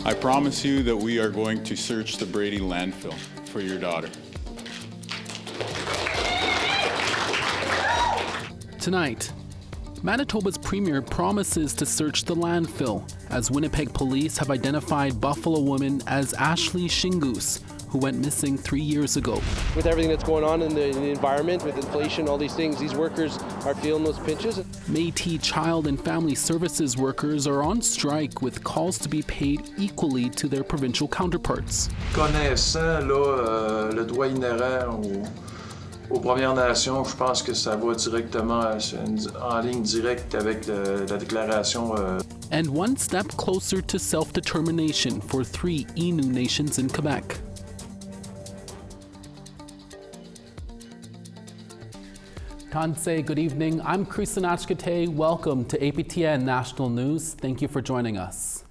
I promise you that we are going to search the Brady landfill for your daughter. Tonight, Manitoba's premier promises to search the landfill as Winnipeg police have identified Buffalo woman as Ashlee Shingoose, who went missing 3 years ago. With everything that's going on in the environment, with inflation, all these things, these workers are feeling those pinches. Métis Child and Family Services workers are on strike with calls to be paid equally to their provincial counterparts. Connaissant le droit inhérent aux Premières Nations, je pense que ça va directement en ligne directe avec la déclaration. And one step closer to self-determination for 3 Innu nations in Quebec. Tansei, good evening. I'm Christian Mashkode. Welcome to APTN National News. Thank you for joining us.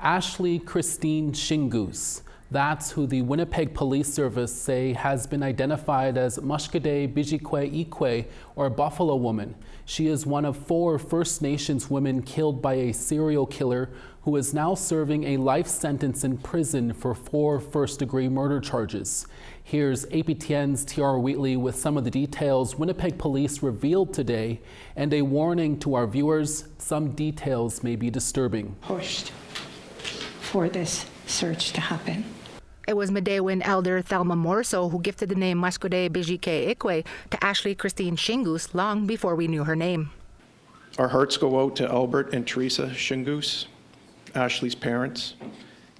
Ashlee Christine Shingoose. That's who the Winnipeg Police Service say has been identified as Mashkode Bizhiki'ikwe, or Buffalo Woman. She is one of 4 First Nations women killed by a serial killer who is now serving a life sentence in prison for 4 first-degree murder charges. Here's APTN's T.R. Wheatley with some of the details Winnipeg Police revealed today and a warning to our viewers, some details may be disturbing. Pushed for this search to happen. It was Medewin elder Thelma Morso who gifted the name Mashkode Bizhiki'ikwe to Ashlee Christine Shingoose long before we knew her name. Our hearts go out to Albert and Teresa Shingoose, Ashlee's parents,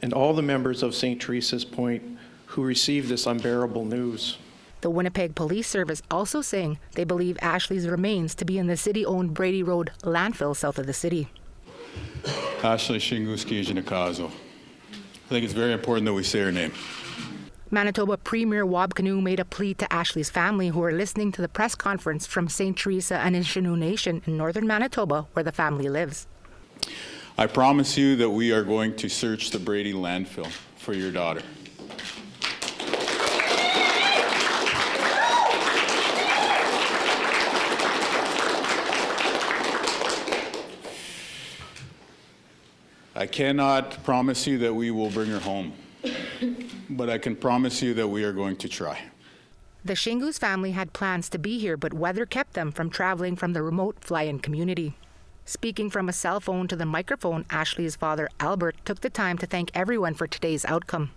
and all the members of St. Teresa's Point who received this unbearable news. The Winnipeg Police Service also saying they believe Ashlee's remains to be in the city-owned Brady Road landfill south of the city. Ashlee Shingoose Kijinakazo. I think it's very important that we say her name. Manitoba Premier Wab Kinew made a plea to Ashlee's family, who are listening to the press conference from St. Teresa and Innu Nation in northern Manitoba, where the family lives. I promise you that we are going to search the Brady landfill for your daughter. I cannot promise you that we will bring her home, but I can promise you that we are going to try. The Shingoose family had plans to be here, but weather kept them from traveling from the remote fly-in community. Speaking from a cell phone to the microphone, Ashlee's father, Albert, took the time to thank everyone for today's outcome.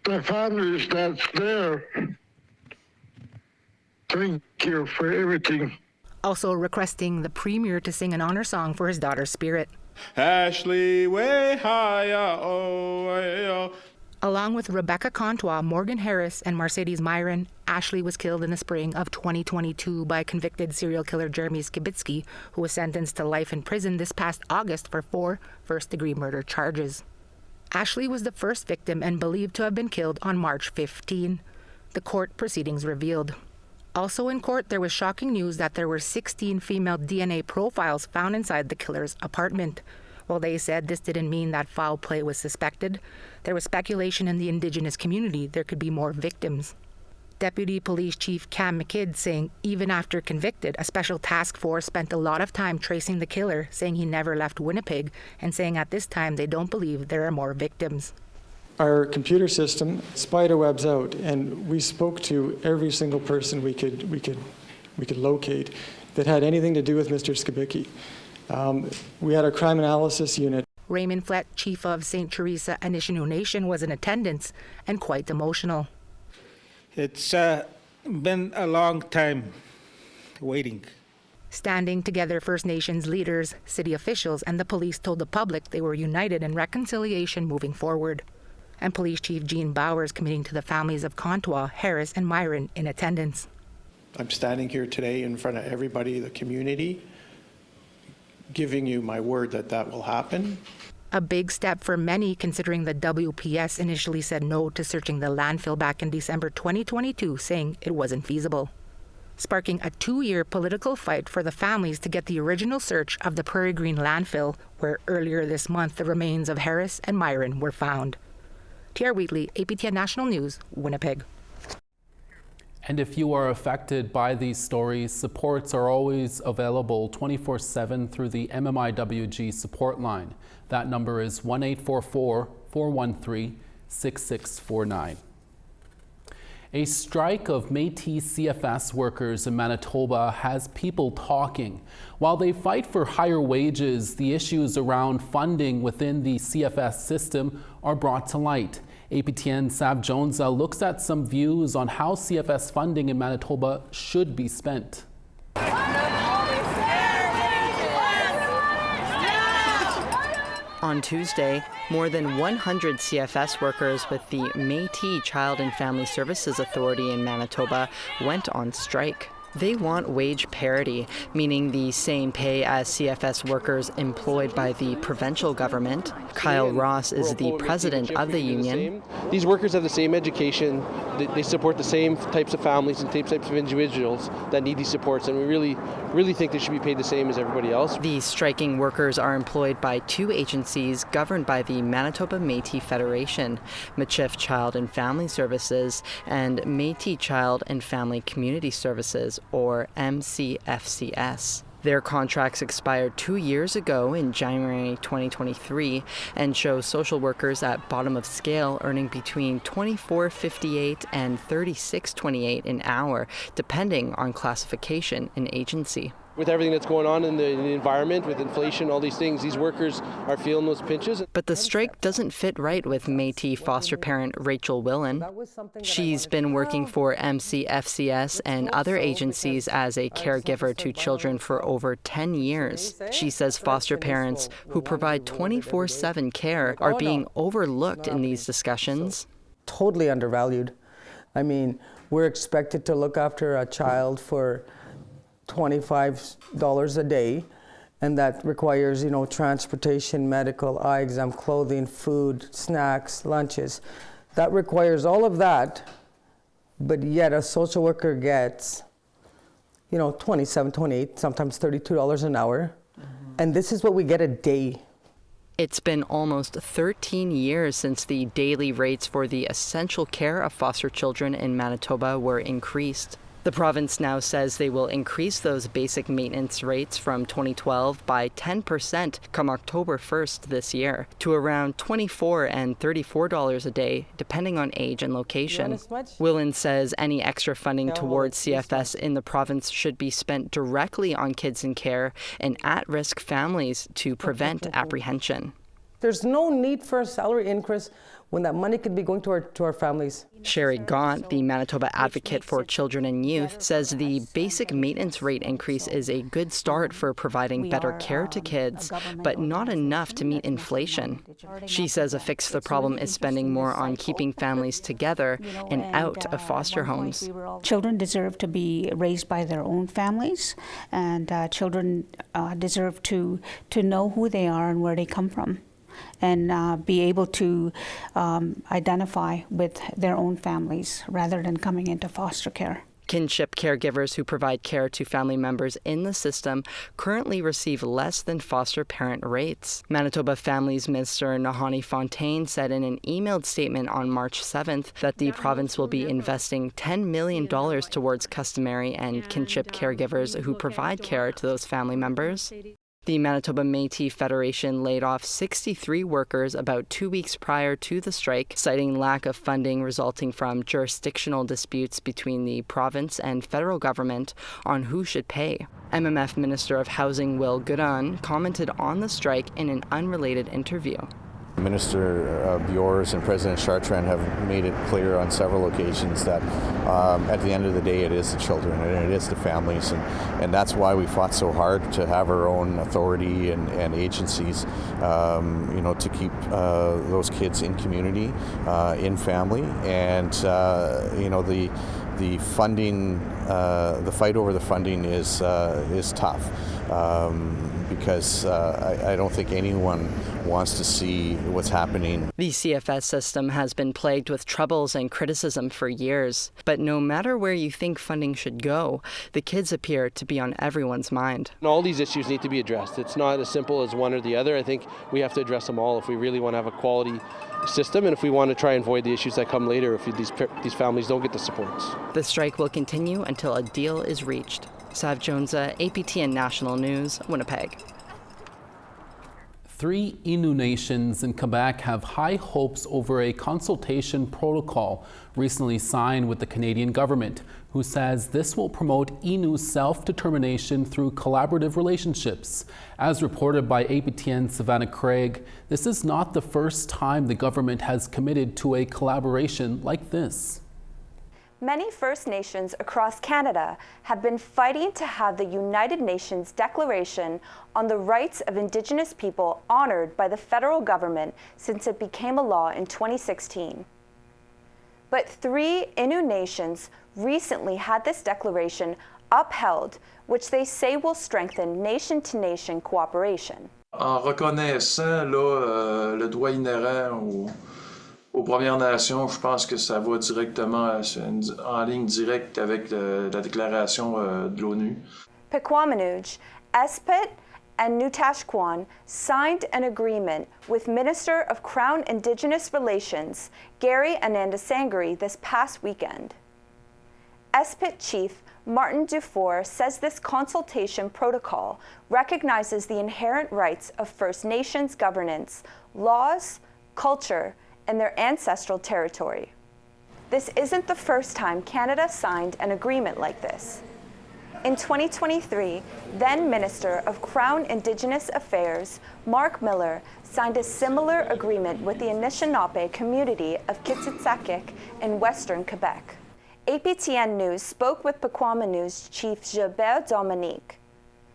The families that's there, thank you for everything. Also requesting the Premier to sing an honor song for his daughter's spirit. Ashlee, way higher, oh. Along with Rebecca Contois, Morgan Harris, and Mercedes Myron, Ashlee was killed in the spring of 2022 by convicted serial killer Jeremy Skibitsky, who was sentenced to life in prison this past August for 4 first-degree murder charges. Ashlee was the first victim and believed to have been killed on March 15, the court proceedings revealed. Also in court, there was shocking news that there were 16 female DNA profiles found inside the killer's apartment. While they said this didn't mean that foul play was suspected, there was speculation in the Indigenous community there could be more victims. Deputy Police Chief Cam McKidd saying even after convicted, a special task force spent a lot of time tracing the killer, saying he never left Winnipeg, and saying at this time they don't believe there are more victims. Our computer system spiderwebs out, and we spoke to every single person we could locate that had anything to do with Mr. Skibitsky. We had our crime analysis unit. Raymond Flett, chief of St. Teresa and Innu Nation, was in attendance and quite emotional. It's been a long time waiting. Standing together, First Nations leaders, city officials, and the police told the public they were united in reconciliation moving forward. And Police Chief Gene Bowers committing to the families of Contois, Harris, and Myron in attendance. I'm standing here today in front of everybody, the community, giving you my word that that will happen. A big step for many, considering the WPS initially said no to searching the landfill back in December 2022, saying it wasn't feasible. Sparking a 2-year political fight for the families to get the original search of the Prairie Green landfill, where earlier this month the remains of Harris and Myron were found. T.R. Wheatley, APTN National News, Winnipeg. And if you are affected by these stories, supports are always available 24/7 through the MMIWG support line. That number is 1-844-413-6649. A strike of Métis CFS workers in Manitoba has people talking. While they fight for higher wages, the issues around funding within the CFS system are brought to light. APTN Sav Jones looks at some views on how CFS funding in Manitoba should be spent. On Tuesday, more than 100 CFS workers with the Métis Child and Family Services Authority in Manitoba went on strike. They want wage parity, meaning the same pay as CFS workers employed by the provincial government. Kyle Ross is the president of the union. These workers have the same education. They support the same types of families and types of individuals that need these supports, and we really think they should be paid the same as everybody else. The striking workers are employed by two agencies governed by the Manitoba Métis Federation, Mashkode Child and Family Services and Métis Child and Family Community Services, or MCFCS. Their contracts expired 2 years ago in January 2023 and show social workers at bottom of scale earning between $24.58 and $36.28 an hour, depending on classification and agency. With everything that's going on in the environment, with inflation, all these things, these workers are feeling those pinches. But the strike doesn't fit right with Métis foster parent Rachel Willen. She's been working for MCFCS and other agencies as a caregiver to children for over 10 years. She says foster parents who provide 24/7 care are being overlooked in these discussions. Totally undervalued. I mean, we're expected to look after a child for $25 a day, and that requires, transportation, medical, eye exam, clothing, food, snacks, lunches. That requires all of that, but yet a social worker gets, $27, $28, sometimes $32 an hour, and this is what we get a day. It's been almost 13 years since the daily rates for the essential care of foster children in Manitoba were increased. The province now says they will increase those basic maintenance rates from 2012 by 10% come October 1st this year to around $24 and $34 a day, depending on age and location. Willen says any extra funding towards CFS in the province should be spent directly on kids in care and at-risk families to prevent apprehension. There's no need for a salary increase when that money could be going to our families. Sherry Gaunt, the Manitoba advocate for children and youth, says the basic maintenance rate increase is a good start for providing better care to kids, but not enough to meet inflation. She says a fix to the problem is spending more on keeping families together and out of foster homes. Children deserve to be raised by their own families, and children deserve to know who they are and where they come from, and be able to identify with their own families rather than coming into foster care. Kinship caregivers who provide care to family members in the system currently receive less than foster parent rates. Manitoba Families Minister Nahani Fontaine said in an emailed statement on March 7th that the province will be investing $10 million towards customary and kinship caregivers who provide care to those family members. The Manitoba Métis Federation laid off 63 workers about 2 weeks prior to the strike, citing lack of funding resulting from jurisdictional disputes between the province and federal government on who should pay. MMF Minister of Housing Will Goodon commented on the strike in an unrelated interview. Minister Bjors and President Chartrand have made it clear on several occasions that at the end of the day it is the children and it is the families, and that's why we fought so hard to have our own authority and agencies to keep those kids in community, in family, and the funding, the fight over the funding is tough. because I don't think anyone wants to see what's happening. The CFS system has been plagued with troubles and criticism for years. But no matter where you think funding should go, the kids appear to be on everyone's mind. And all these issues need to be addressed. It's not as simple as one or the other. I think we have to address them all if we really want to have a quality system and if we want to try and avoid the issues that come later if these families don't get the supports. The strike will continue until a deal is reached. Sav Jonesa, APTN National News, Winnipeg. 3 Innu nations in Quebec have high hopes over a consultation protocol recently signed with the Canadian government, who says this will promote Innu self-determination through collaborative relationships. As reported by APTN Savannah Craig, this is not the first time the government has committed to a collaboration like this. Many First Nations across Canada have been fighting to have the United Nations Declaration on the Rights of Indigenous People honored by the federal government since it became a law in 2016. But 3 Innu nations recently had this declaration upheld, which they say will strengthen nation-to-nation cooperation. En reconnaissant le droit inhérent aux Premières Nations, je pense que ça va directement en ligne directe avec la déclaration de l'ONU. Pequawmanooge, Espet, and Nutashquan signed an agreement with Minister of Crown Indigenous Relations, Gary Anandasangari, this past weekend. Espet Chief Martin Dufour says this consultation protocol recognizes the inherent rights of First Nations governance, laws, culture, and their ancestral territory. This isn't the first time Canada signed an agreement like this. In 2023, then Minister of Crown Indigenous Affairs, Mark Miller, signed a similar agreement with the Anishinaabe community of Kitsitsakik in Western Quebec. APTN News spoke with Pequawmanooge Chief Gilbert Dominique.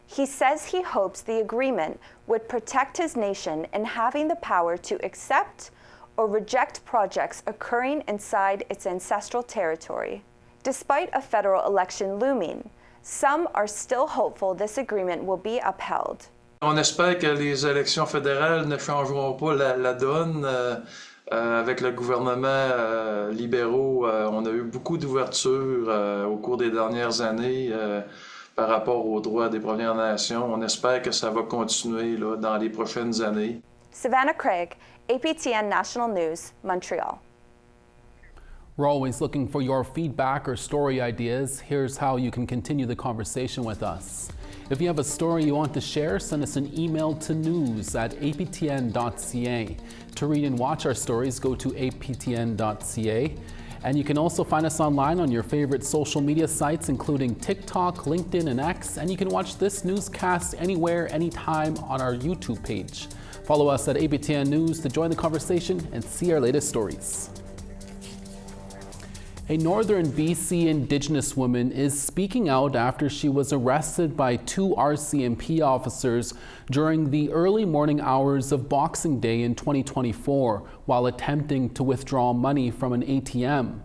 He says he hopes the agreement would protect his nation in having the power to accept or reject projects occurring inside its ancestral territory. Despite a federal election looming, some are still hopeful this agreement will be upheld. On espère que les élections fédérales ne changeront pas la donne. Avec le gouvernement libéraux, on a eu beaucoup d'ouverture au cours des dernières années par rapport aux droits des Premières Nations. On espère que ça va continuer dans les prochaines années. Savannah Craig, APTN National News, Montreal. We're always looking for your feedback or story ideas. Here's how you can continue the conversation with us. If you have a story you want to share, send us an email to news@aptn.ca. To read and watch our stories, go to aptn.ca. And you can also find us online on your favorite social media sites, including TikTok, LinkedIn, and X. And you can watch this newscast anywhere, anytime on our YouTube page. Follow us at APTN News to join the conversation and see our latest stories. A northern BC Indigenous woman is speaking out after she was arrested by 2 RCMP officers during the early morning hours of Boxing Day in 2024 while attempting to withdraw money from an ATM.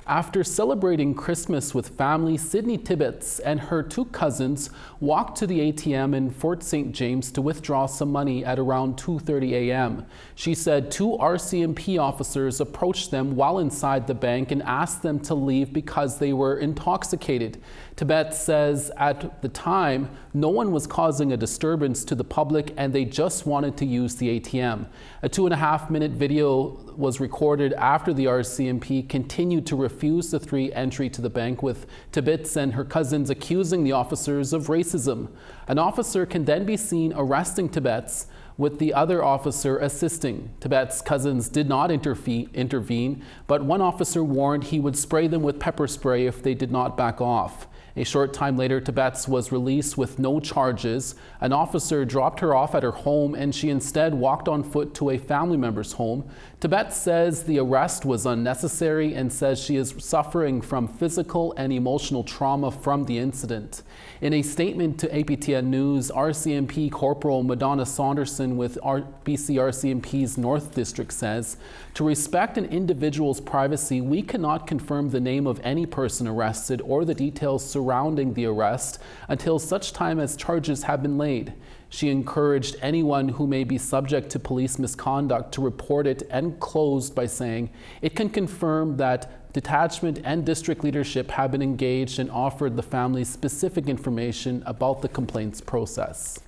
After celebrating Christmas with family, Sydney Tibbetts and her 2 cousins walked to the ATM in Fort St. James to withdraw some money at around 2:30 a.m. She said 2 RCMP officers approached them while inside the bank and asked them to leave because they were intoxicated. Tibbetts says at the time, no one was causing a disturbance to the public and they just wanted to use the ATM. A 2.5-minute video was recorded after the RCMP continued to refuse the 3 entry to the bank, with Tibbetts and her cousins accusing the officers of racism. An officer can then be seen arresting Tibbetts, with the other officer assisting. Tibbetts' cousins did not intervene, but one officer warned he would spray them with pepper spray if they did not back off. A short time later, Tibbetts was released with no charges. An officer dropped her off at her home and she instead walked on foot to a family member's home. Tibbetts says the arrest was unnecessary and says she is suffering from physical and emotional trauma from the incident. In a statement to APTN News, RCMP Corporal Madonna Saunderson with BC RCMP's North District says, to respect an individual's privacy, we cannot confirm the name of any person arrested or the details surrounding surrounding the arrest until such time as charges have been laid. She encouraged anyone who may be subject to police misconduct to report it, and closed by saying it can confirm that detachment and district leadership have been engaged and offered the family specific information about the complaints process.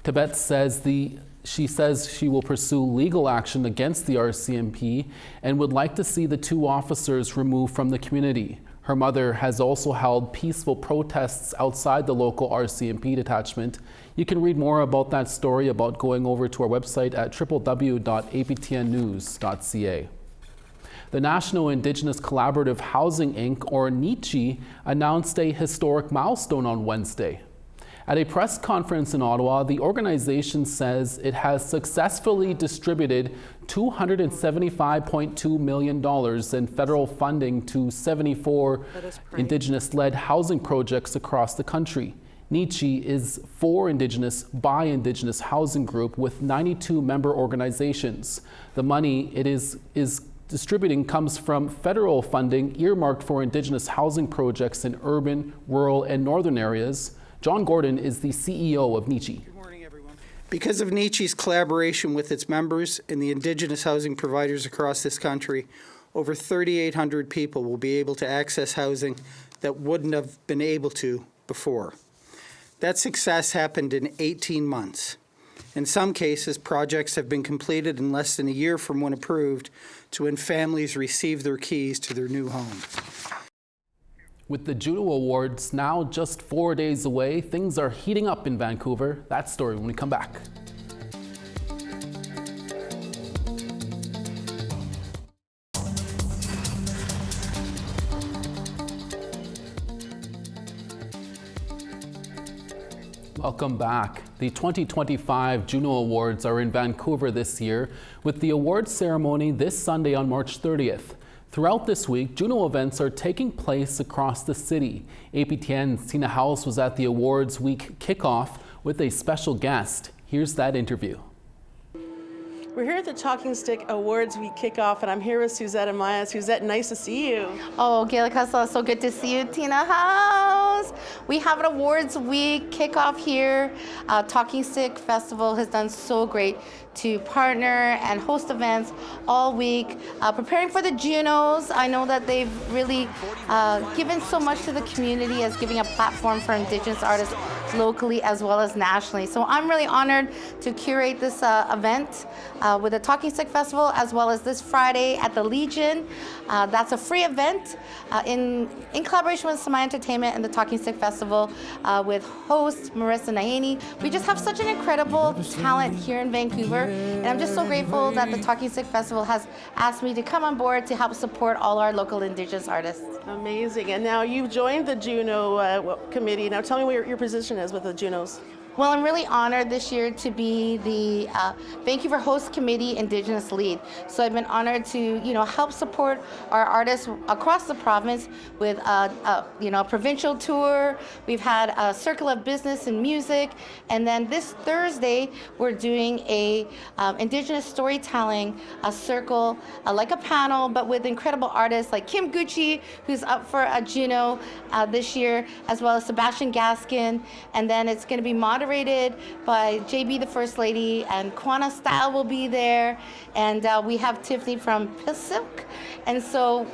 Tibet says she will pursue legal action against the RCMP and would like to see the two officers removed from the community. Her mother has also held peaceful protests outside the local RCMP detachment. You can read more about that story about going over to our website at www.aptnnews.ca. The National Indigenous Collaborative Housing Inc., or NICHI, announced a historic milestone on Wednesday. At a press conference in Ottawa, the organization says it has successfully distributed $275.2 million in federal funding to 74 Indigenous-led housing projects across the country. NICHI is for Indigenous by Indigenous housing group with 92 member organizations. The money it is distributing comes from federal funding earmarked for Indigenous housing projects in urban, rural, and northern areas. John Gordon is the CEO of NICHI. Good morning, everyone. Because of NICHI's collaboration with its members and the Indigenous housing providers across this country, over 3,800 people will be able to access housing that wouldn't have been able to before. That success happened in 18 months. In some cases, projects have been completed in less than a year from when approved to when families receive their keys to their new home. With the Juno Awards now just 4 days away, things are heating up in Vancouver. That story when we come back. Welcome back. The 2025 Juno Awards are in Vancouver this year, with the awards ceremony this Sunday on March 30th. Throughout this week, Juno events are taking place across the city. APTN's Tina House was at the awards week kickoff with a special guest. Here's that interview. We're here at the Talking Stick Awards Week kickoff, and I'm here with Suzette and Maya. Suzette, nice to see you. Oh, Gail Kessler, so good to see you, Tina House. We have an Awards Week kickoff here. Talking Stick Festival has done so great to partner and host events all week, preparing for the Junos. I know that they've really given so much to the community as giving a platform for Indigenous artists locally as well as nationally. So I'm really honored to curate this event with the Talking Stick Festival, as well as this Friday at the Legion. That's a free event in collaboration with Samaya Entertainment and the Talking Stick Festival with host Marissa Nahaney. We just have such an incredible talent here in Vancouver, and I'm just so grateful that the Talking Stick Festival has asked me to come on board to help support all our local Indigenous artists. Amazing. And now you've joined the Juno committee. Now tell me what your position is with the Junos. Well, I'm really honored this year to be the Vancouver Host Committee Indigenous Lead. So I've been honored to, help support our artists across the province with a provincial tour. We've had a Circle of Business and Music, and then this Thursday we're doing a Indigenous storytelling circle, like a panel, but with incredible artists like Kim Gucci, who's up for a Juno this year, as well as Sebastian Gaskin, and then it's going to be moderated by JB, the First Lady, and Kwana Style will be there, and we have Tiffany from Pacific. And so,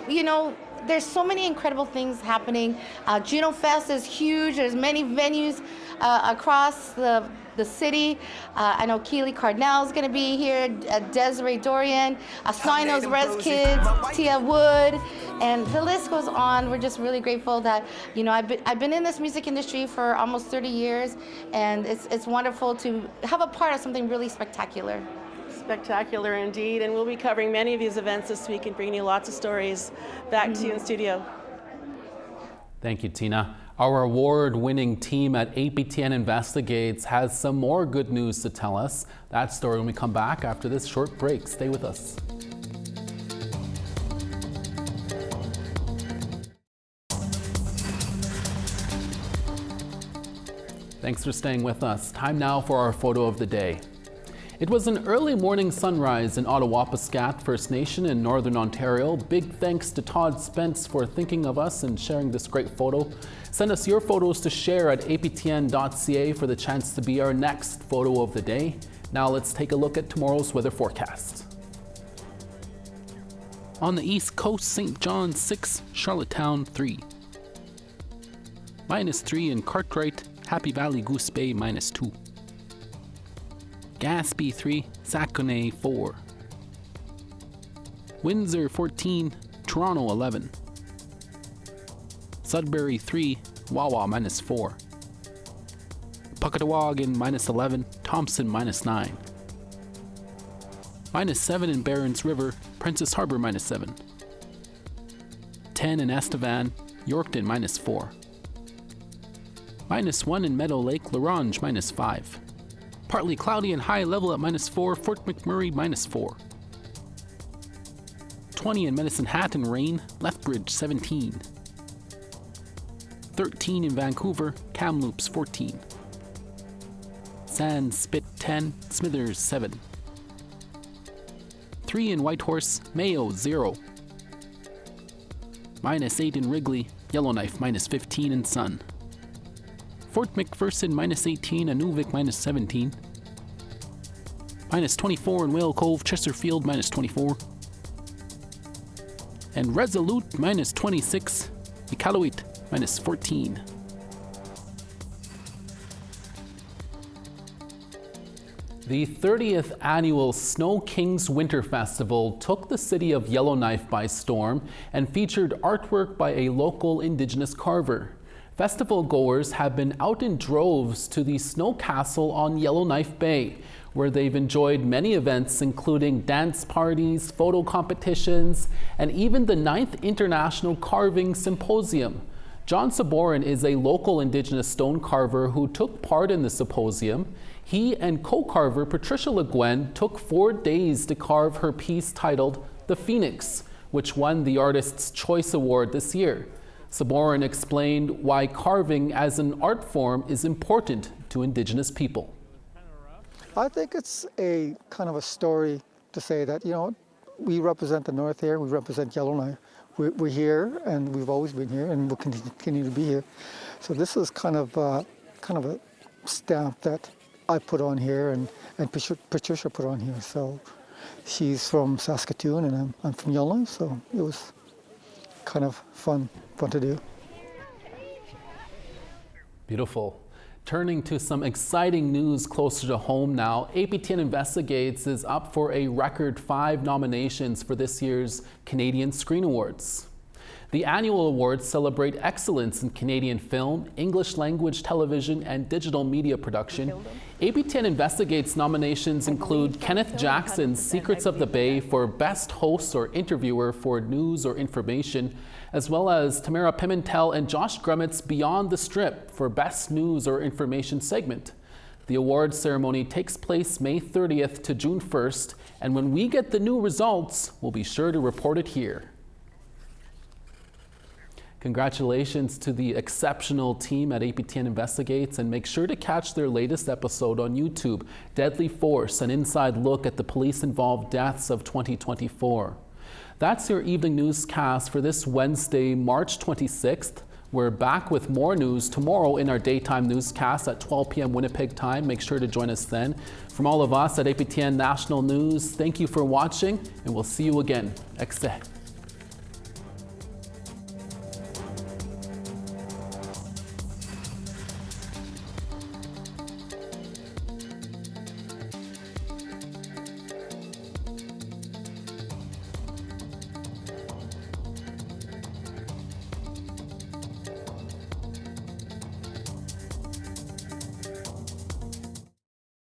there's so many incredible things happening. Juno Fest is huge. There's many venues across the city. I know Keely Cardinal is going to be here, Desiree Dorian, Snotty-Nosed Res Kids, Tia Wood, and the list goes on. We're just really grateful that, I've been in this music industry for almost 30 years, and it's wonderful to have a part of something really spectacular. Spectacular indeed, and we'll be covering many of these events this week and bringing you lots of stories back to you in studio. Thank you, Tina. Our award-winning team at APTN Investigates has some more good news to tell us. That story when we come back after this short break. Stay with us. Thanks for staying with us. Time now for our photo of the day. It was an early morning sunrise in Ottawapiskat First Nation in Northern Ontario. Big thanks to Todd Spence for thinking of us and sharing this great photo. Send us your photos to share at aptn.ca for the chance to be our next photo of the day. Now let's take a look at tomorrow's weather forecast. On the east coast, St. John 6, Charlottetown 3. -3 in Cartwright, Happy Valley, Goose Bay -2. Gaspé 3, Saguenay 4. Windsor 14, Toronto 11. Sudbury 3, Wawa -4. Puckatawagan -11, Thompson -9. -7 in Barons River, Princess Harbor -7. 10 in Estevan, Yorkton -4. -1 in Meadow Lake, La Ronge -5. Partly cloudy and high level at -4, Fort McMurray -4. 20 in Medicine Hat and rain, Lethbridge 17. 13 in Vancouver, Kamloops 14. Sands Spit 10, Smithers 7. 3 in Whitehorse, Mayo 0. -8 in Wrigley, Yellowknife -15 in Sun. Fort McPherson -18, Inuvik -17. -24 in Whale Cove, Chesterfield -24. And Resolute -26, Iqaluit -14. The 30th annual Snow Kings Winter Festival took the city of Yellowknife by storm and featured artwork by a local Indigenous carver. Festival goers have been out in droves to the Snow Castle on Yellowknife Bay, where they've enjoyed many events including dance parties, photo competitions, and even the 9th International Carving Symposium. John Saborin is a local Indigenous stone carver who took part in the symposium. He and co-carver Patricia Le Guin took 4 days to carve her piece titled The Phoenix, which won the Artist's Choice Award this year. Saborin explained why carving as an art form is important to Indigenous people. I think it's a kind of a story to say that, you know, we represent the North here, we represent Yellowknife. We're here and we've always been here and we'll continue to be here. So this is kind of a stamp that I put on here and Patricia put on here. So she's from Saskatoon and I'm from Yellowknife, so it was kind of fun to do. Beautiful. Turning to some exciting news closer to home now, APTN Investigates is up for a record 5 nominations for this year's Canadian Screen Awards. The annual awards celebrate excellence in Canadian film, English language television, and digital media production. APTN Investigates nominations include Kenneth Jackson's Secrets of the Bay for Best Host or Interviewer for News or Information, as well as Tamara Pimentel and Josh Grummett's Beyond the Strip for Best News or Information segment. The awards ceremony takes place May 30th to June 1st, and when we get the new results, we'll be sure to report it here. Congratulations to the exceptional team at APTN Investigates, and make sure to catch their latest episode on YouTube, Deadly Force, an inside look at the police-involved deaths of 2024. That's your evening newscast for this Wednesday, March 26th. We're back with more news tomorrow in our daytime newscast at 12 p.m. Winnipeg time. Make sure to join us then. From all of us at APTN National News, thank you for watching, and we'll see you again. Excellent.